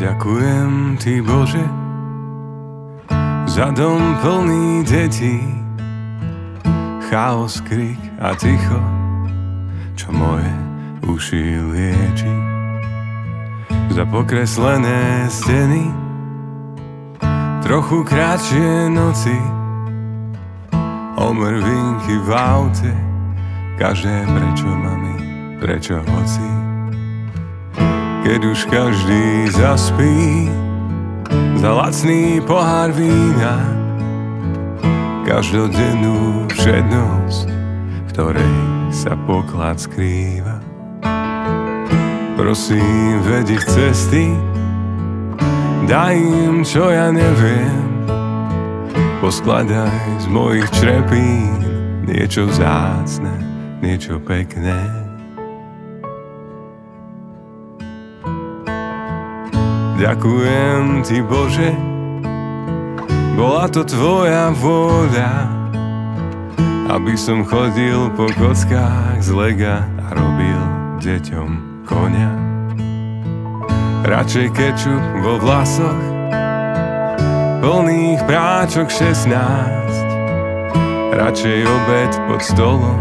Ďakujem ti, Bože, za dom plný detí, chaos, krik a ticho, čo moje uši lieči. Za pokreslené steny, trochu kratšie noci, omrvinky v aute, každé prečo, mami, prečo, hoci. Keď už každý zaspí, za lacný pohár vína, každodennú všednosť, v ktorej sa poklad skrýva. Prosím, ved ich cesty, daj im, čo ja neviem, poskladaj z mojich črepín niečo vzácne, niečo pekné. Ďakujem ti, Bože, bola to tvoja vôľa, aby som chodil po kockách z lega a robil deťom koňa. Radšej kečup vo vlasoch, plných práčok 16, radšej obed pod stolom,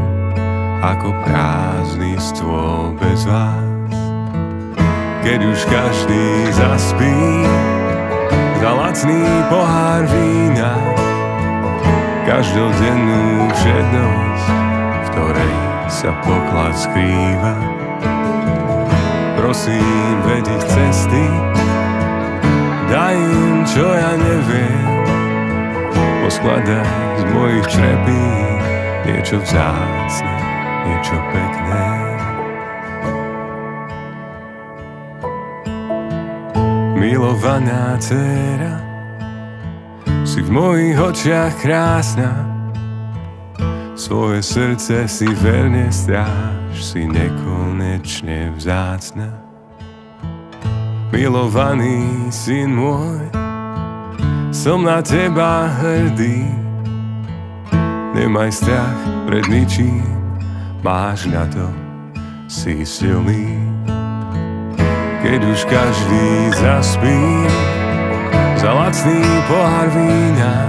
ako prázdny stôl bez vás. Keď už každý zaspí, za lacný pohár vína, každodennú všednosť, v ktorej sa poklad skrýva. Prosím, ved ich cesty, daj im, čo ja neviem, poskladaj z mojich črepín niečo vzácne, niečo pekné. Milovaná dcéra, si v mojich očiach krásna, svoje srdce si verne stráž, si nekonečne vzácna. Milovaný syn môj, som na teba hrdý, nemaj strach pred ničím, máš na to, si silný. Keď už každý zaspí, za lacný pohár vína,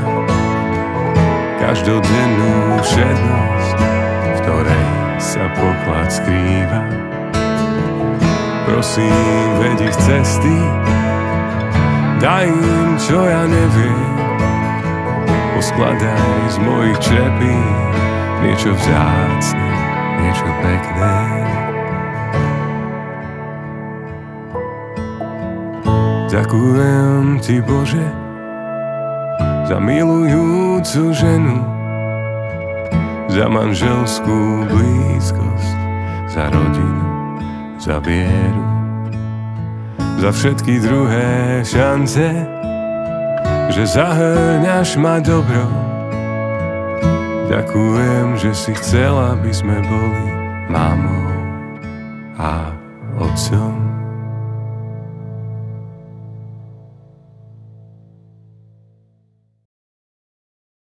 každodennú všednosť, v ktorej sa poklad skrýva. Prosím, ved ich cesty, daj im, čo ja neviem, poskladaj z mojich črepín niečo vzácne, niečo pekné. Ďakujem ti, Bože, za milujúcu ženu, za manželskú blízkosť, za rodinu, za vieru, za všetky druhé šance, že zahrňaš ma dobro. Ďakujem, že si chcel, aby sme boli mamou a otcom.